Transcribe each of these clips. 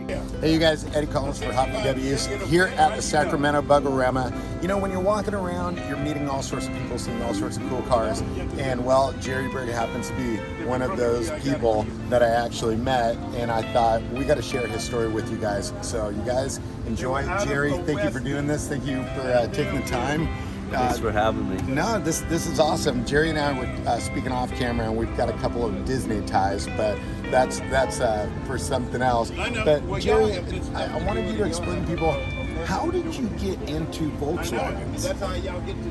Hey you guys, Eddie Collins for Hot VWs here at the Sacramento Bugorama. You know, when you're walking around, you're meeting all sorts of people, seeing all sorts of cool cars, and well, Jerry Berg happens to be one of those people that I actually met, and I thought we got to share his story with you guys. So you guys enjoy. Jerry, thank you for doing this. Thank you for taking the time. Thanks for having me. No, this is awesome. Jerry and I were speaking off camera, and we've got a couple of Disney ties, but that's for something else. But Jerry, I wanted you to explain to people, how did you get into Volkswagens?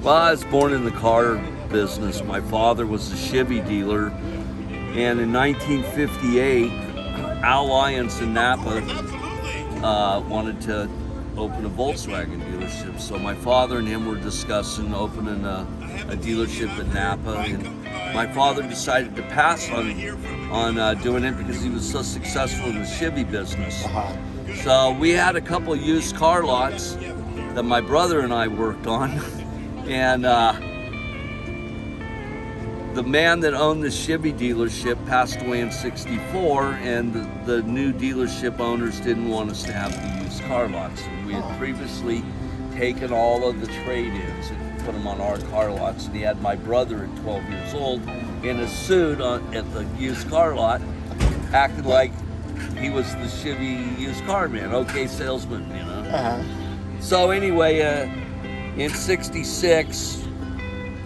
Well, I was born in the car business. My father was a Chevy dealer, and in 1958, Al Lyons in Napa wanted to open a Volkswagen dealership. So my father and him were discussing opening a dealership in Napa, and my father decided to pass on doing it because he was so successful in the Chevy business. So we had a couple of used car lots that my brother and I worked on, and the man that owned the Chevy dealership passed away in '64, and the new dealership owners didn't want us to have the used car lots. And we had previously taken all of the trade-ins and put them on our car lots, and he had my brother at 12 years old in a suit at the used car lot, acting like he was the Chevy used car man, okay salesman, you know. So anyway, in '66,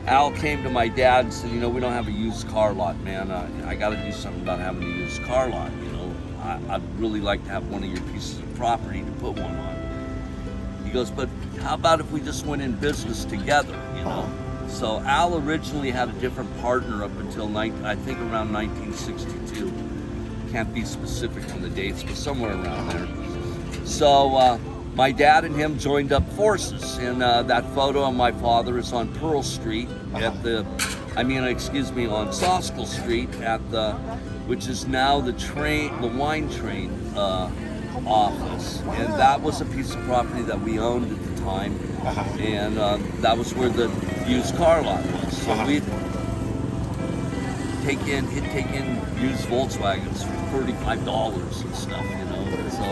Al came to my dad and said, you know, we don't have a used car lot, man. I got to do something about having a used car lot. You know, I'd really like to have one of your pieces of property to put one on. He goes, but how about if we just went in business together, you know? So Al originally had a different partner up until I think around 1962. Can't be specific on the dates, but somewhere around there. So my dad and him joined up forces, and that photo of my father is on Pearl Street on Soskel Street which is now the wine train office, and that was a piece of property that we owned at the time, and that was where the used car lot was. So we'd take in used Volkswagens for $35 and stuff, you know. So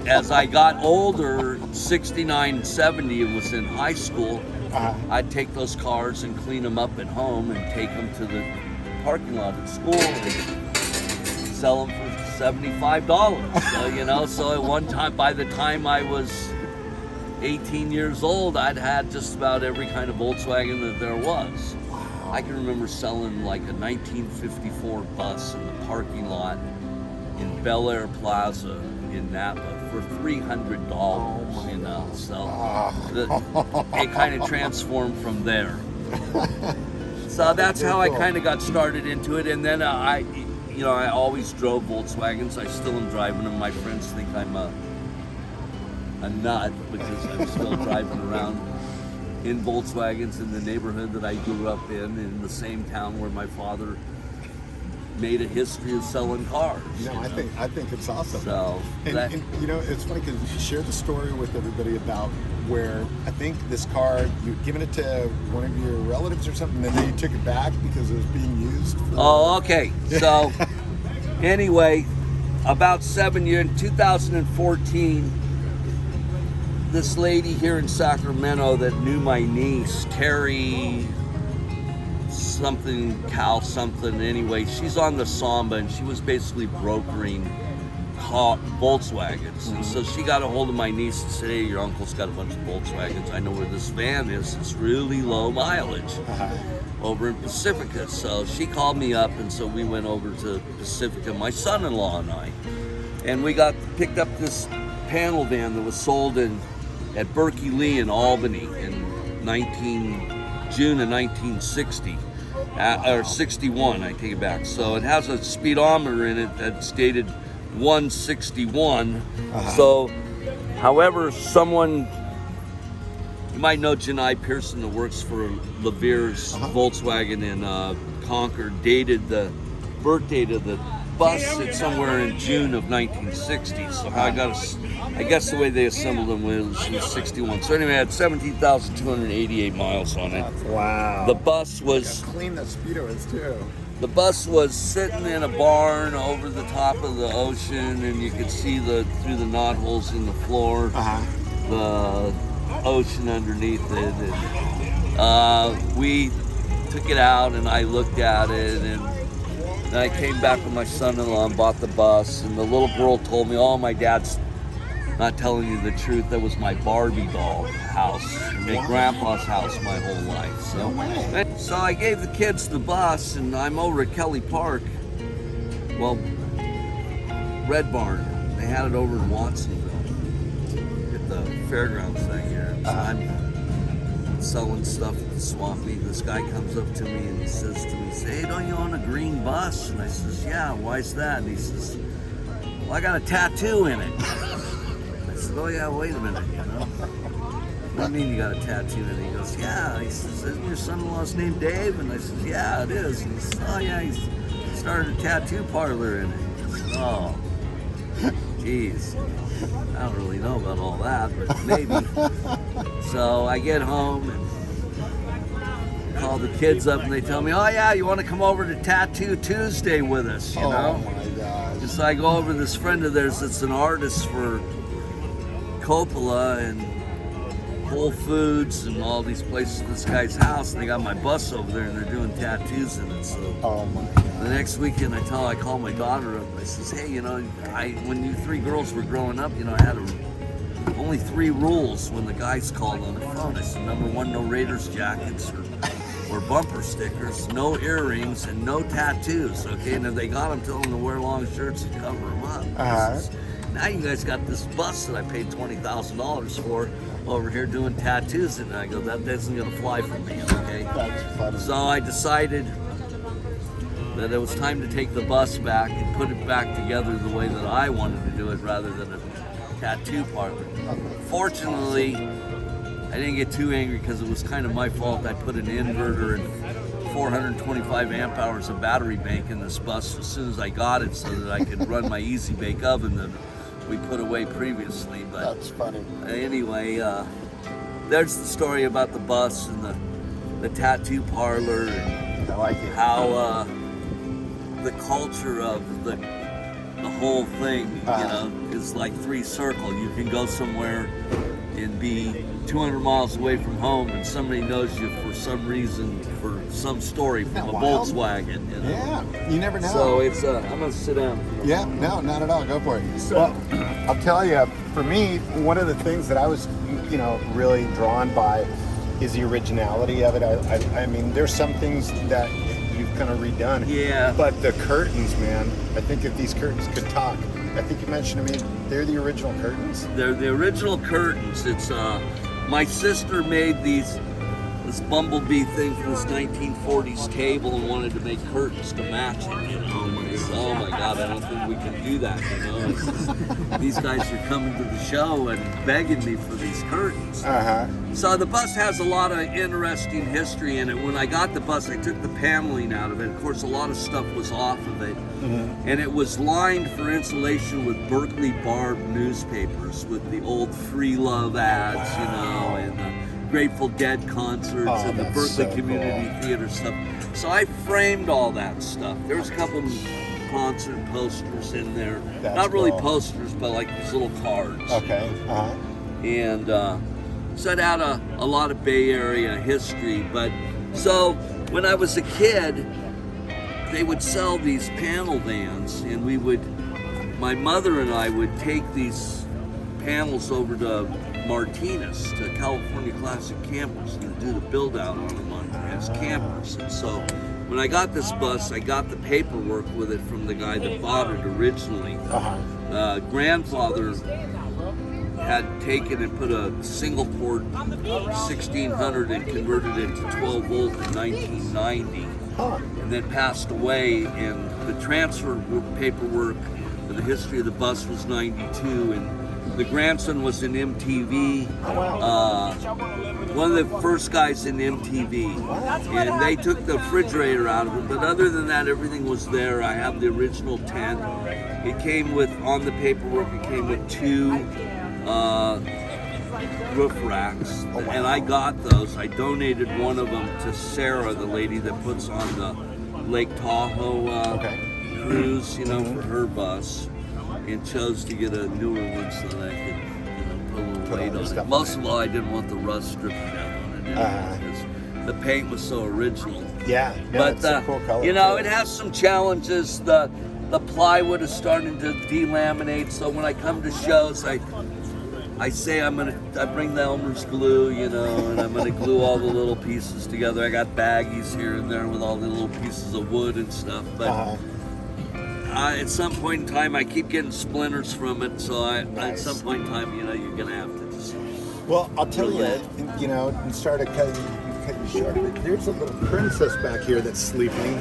as I got older, 69, 70, and was in high school, I'd take those cars and clean them up at home and take them to the parking lot at school and sell them for $75. So, you know, so at one time, by the time I was 18 years old, I'd had just about every kind of Volkswagen that there was. I can remember selling like a 1954 bus in the parking lot in Bel Air Plaza in Napa for $300, you know, so it kind of transformed from there. So that's how I kind of got started into it, and then I always drove Volkswagens. I still am driving them. My friends think I'm a nut because I'm still driving around in Volkswagens in the neighborhood that I grew up in the same town where my father made a history of selling cars. I think it's awesome. So and you know, it's funny because you share the story with everybody about where I think this car, you'd given it to one of your relatives or something, and then you took it back because it was being used. Okay. So anyway, about 7 years, in 2014, this lady here in Sacramento that knew my niece, Terry Cal something, anyway, she's on the Samba, and she was basically brokering Volkswagens. And so she got a hold of my niece and said, hey, your uncle's got a bunch of Volkswagens. I know where this van is. It's really low mileage over in Pacifica. So she called me up, and so we went over to Pacifica, my son-in-law and I. And we picked up this panel van that was sold at Berkey Lee in Albany in June of 1960. Or 61, I take it back. So it has a speedometer in it that's dated 161. So, however, you might know Janai Pearson that works for Levere's Volkswagen in Concord, dated the birth date of the bus it's somewhere in June of 1960. So I guess the way they assembled them was 61. So anyway, I had 17,288 miles on it. Wow. The bus was... Look how clean that Speedo is too. The bus was sitting in a barn over the top of the ocean, and you could see through the knotholes in the floor, the ocean underneath it. And we took it out, and I looked at it, and then I came back with my son-in-law and bought the bus. And the little girl told me, "Oh, my dad's not telling you the truth. That was my Barbie doll house, my grandpa's house my whole life." So I gave the kids the bus, and I'm over at Kelly Park. Well, Red Barn, they had it over in Watsonville at the fairgrounds that year. So I'm selling stuff at the swamp meet. This guy comes up to me and he says to me, "Hey, don't you own a green bus?" And I says, "Yeah, why's that?" And he says, "Well, I got a tattoo in it." "Oh yeah, wait a minute, you know. What do you mean you got a tattoo?" And he goes, "Yeah." He says, "Isn't your son-in-law's name Dave?" And I said, "Yeah, it is." And he says, "Oh yeah, he started a tattoo parlor in it." I said, "Oh, geez, I don't really know about all that, but maybe." So I get home and call the kids up, and they tell me, "Oh yeah, you want to come over to Tattoo Tuesday with us?" You know. Oh my gosh. So I go over to this friend of theirs that's an artist for Coppola and Whole Foods and all these places, this guy's house, and they got my bus over there, and they're doing tattoos in it. So Oh my God. the next weekend I call my daughter up. I says, "Hey, you know, when you three girls were growing up, you know, I had only 3 rules when the guys called on the phone." I said, number 1, no Raiders jackets or bumper stickers, no earrings, and no tattoos. Okay, and if they got them, tell them to wear long shirts and cover them up. Now you guys got this bus that I paid $20,000 for over here doing tattoos, and I go, that isn't gonna fly for me, okay? That's funny. So I decided that it was time to take the bus back and put it back together the way that I wanted to do it, rather than a tattoo parlor. Fortunately, I didn't get too angry because it was kind of my fault. I put an inverter and 425 amp hours of battery bank in this bus as soon as I got it, so that I could run my easy bake oven that we put away previously. But That's funny. anyway, there's the story about the bus and the tattoo parlor, and I like it. how the culture of the whole thing, you know, is like 3 circle. You can go somewhere and be 200 miles away from home, and somebody knows you for some reason, for some story, from a Volkswagen. You know? Yeah, you never know. So it's I'm gonna sit down. Yeah, no, not at all. Go for it. Well, I'll tell you, for me, one of the things that I was, you know, really drawn by is the originality of it. I mean, there's some things that you've kind of redone. Yeah. But the curtains, man, I think if these curtains could talk, I think you mentioned to me, they're the original curtains. They're the original curtains. It's my sister made this bumblebee thing from this 1940s table and wanted to make curtains to match it, you know. Oh my God, I don't think we can do that, you know. It's just, these guys are coming to the show and begging me for these curtains. So the bus has a lot of interesting history in it. When I got the bus, I took the paneling out of it. Of course, a lot of stuff was off of it. And it was lined for insulation with Berkeley Barb newspapers with the old Free Love ads, you know, and the Grateful Dead concerts and the Berkeley Community Theater stuff. So I framed all that stuff. There's a couple concert posters in there. Not really posters, but like these little cards. Okay. And so it had a lot of Bay Area history. But so when I was a kid, they would sell these panel vans, and my mother and I would take these panels over to Martinez, to California Classic Campers, and do the build out on them as campers. And so when I got this bus, I got the paperwork with it from the guy that bought it originally. Grandfather had taken and put a single port 1600 and converted it to 12 volt in 1990, and then passed away. And the transfer paperwork for the history of the bus was 92, and the grandson was in MTV, one of the first guys in MTV, and they took the refrigerator out of it, but other than that, everything was there. I have the original tent. It came with, on the paperwork, it came with 2 roof racks, and I got those. I donated one of them to Sarah, the lady that puts on the Lake Tahoe Okay. cruise, you know, for her bus, and chose to get a newer one so that I could, you know, put a little Put all weight your on stuff it. Most on of all, I didn't want the rust dripping down on it anyway, because the paint was so original. Yeah. No, But it's a cool color, you know, too. it has some challenges. The plywood is starting to delaminate, so when I come to shows, I say I bring the Elmer's glue, you know, and I'm gonna glue all the little pieces together. I got baggies here and there with all the little pieces of wood and stuff, but at some point in time, I keep getting splinters from it. So at some point in time, you know, you're gonna have to just. Well, I'll tell you know, and start to cut you short. But there's a little princess back here that's sleeping,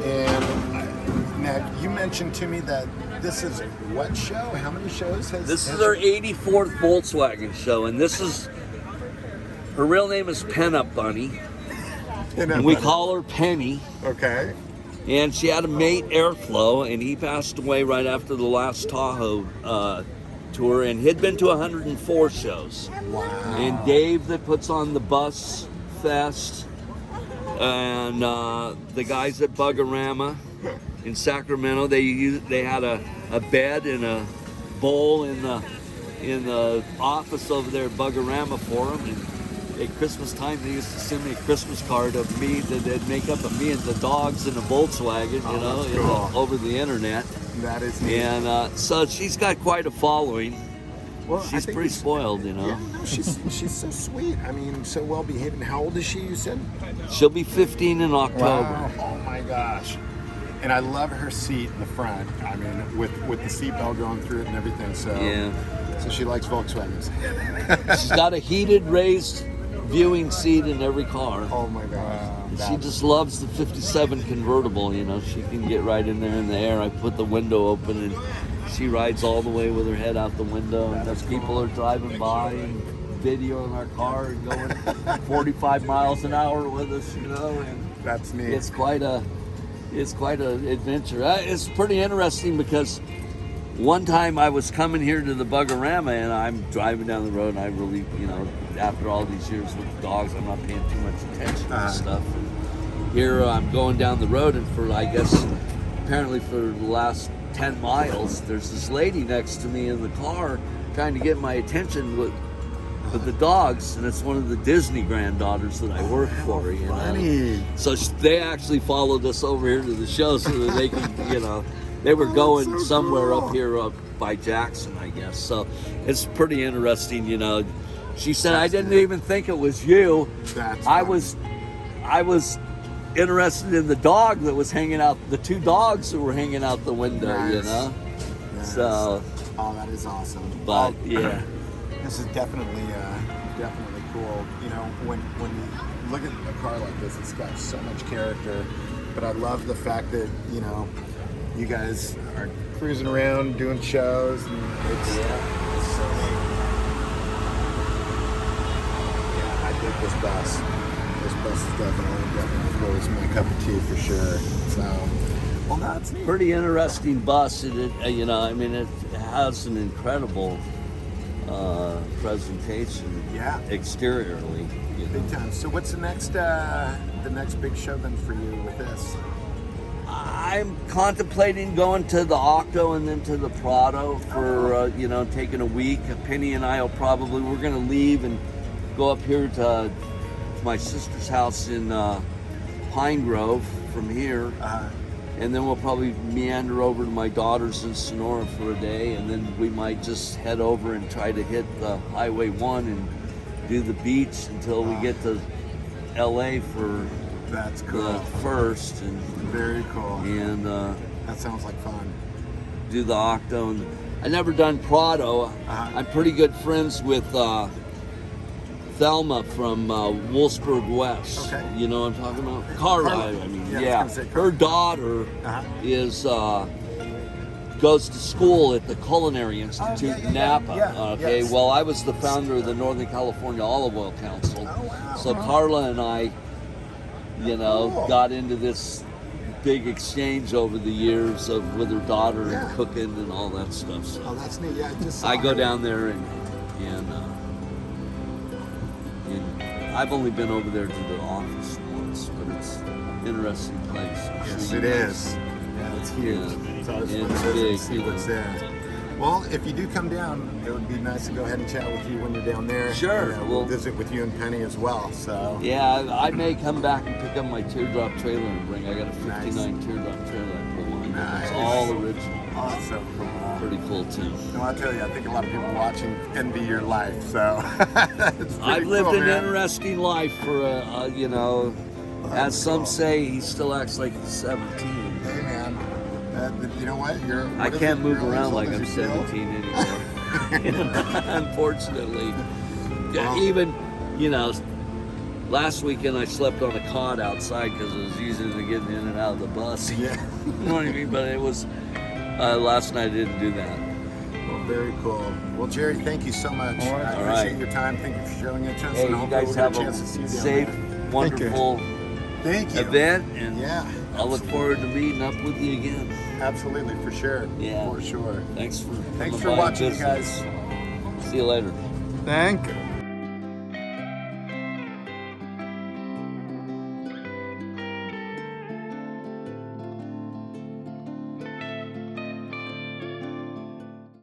and now you mentioned to me that this is what show? How many shows has This is our 84th Volkswagen show, and this is her real name is Penup Bunny, and we call her Penny. Okay. And she had a mate, Airflow, and he passed away right after the last Tahoe tour, and he'd been to 104 shows. Wow. And Dave that puts on the Bus Fest, and the guys at Bugorama in Sacramento, they had a bed and a bowl in the office over there at Bugorama for them. And at Christmas time, they used to send me a Christmas card of me they'd make up of me and the dogs in a Volkswagen, you know, over the internet. That is neat. And so she's got quite a following. Well, She's pretty spoiled, you know. Yeah, no, she's so sweet. I mean, so well behaved. And how old is she? You said. She'll be 15 in October. Wow. Oh my gosh. And I love her seat in the front. I mean, with the seatbelt going through it and everything. So Yeah. So she likes Volkswagens. She's got a heated, raised viewing seat in every car. Oh my gosh. She just loves the 57 convertible, you know. She can get right in there in the air. I put the window open and she rides all the way with her head out the window. And as people are driving by and videoing our car and going 45 miles an hour with us, you know. And That's neat. it's quite a adventure. It's pretty interesting because one time I was coming here to the Bugorama and I'm driving down the road and I really, you know, after all these years with dogs, I'm not paying too much attention to stuff. And here I'm going down the road and for, I guess, apparently for the last 10 miles, there's this lady next to me in the car trying to get my attention with the dogs, and it's one of the Disney granddaughters that I work for, you know. Funny. So they actually followed us over here to the show so that they could, you know, they were going so somewhere cool. up here up by Jackson, I guess. So it's pretty interesting, you know. She said, I didn't even think it was you. That's I funny. was interested in the dog that was hanging out, the two dogs that were hanging out the window, you Nice. know. Yes. So, Oh, that is awesome. but Oh, yeah. This is definitely cool. You know, when you look at a car like this, it's got so much character. But I love the fact that, you know, you guys are cruising around doing shows, and it's so neat. Yeah, I dig this bus. This bus is definitely cool. It's my cup of tea for sure. So, well, that's neat. Pretty interesting bus. You know, I mean, it has an incredible presentation. Yeah. Exteriorly. You know. Big time. So what's the next big show then for you with this? I'm contemplating going to the Octo and then to the Prado for you know, taking a week. Penny and I we're going to leave and go up here to my sister's house in Pine Grove from here. And then we'll probably meander over to my daughter's in Sonora for a day, and then we might just head over and try to hit the Highway 1 and do the beach until we get to LA for That's cool. the first, and Very cool. that sounds like fun. do the Octo. And I never done Prado. I'm pretty good friends with Thelma from Wolfsburg West. Okay. You know what I'm talking about? Carla, I mean, Yeah, I yeah. was gonna say Her daughter is goes to school at the Culinary Institute in Napa. Yeah, Okay, yes. well, I was the founder of the Northern California Olive Oil Council. Oh, wow. So Carla and I, you know, Cool. got into this big exchange over the years of with her daughter Yeah. and cooking and all that stuff. So Oh, that's neat. Yeah, I just saw I go her. down there and I've only been over there to the office once. once, but it's an interesting place. Yes, it is. Yeah, it's huge. Yeah. It's always fun It's to visit and big, see you what's know. there. Well, if you do come down, it would be nice to go ahead and chat with you when you're down there. Sure, And, we'll visit with you and Penny as well. So Yeah, I may come back and pick up my teardrop trailer and bring. I got a 59 Nice. teardrop trailer I pull on. Nice. It's all original. awesome. Pretty cool too. No, I'll tell you, I think a lot of people watching envy your life. So it's pretty I've lived cool, an man. interesting life for you know, as some cool. say, he still acts like he's 17. Hey, man. You know what? I can't move around like I'm you feel? 17 anymore. Unfortunately. Well- Even, you know, last weekend I slept on a cot outside because I was using it to get in and out of the bus. Yeah. You know what I mean? But it was, last night I didn't do that. Well, very cool. Well, Jerry, thank you so much. All right. I All appreciate right. your time. Thank you for showing interest. Hey, and you hopefully guys we'll have get a chance to see a you down safe, there. wonderful Thank you. event, and Yeah. I look forward to meeting up with you again. Absolutely, for sure. Yeah. For sure. Thanks for Thanks coming for by and watching, you visiting. guys. See you later. Thank you.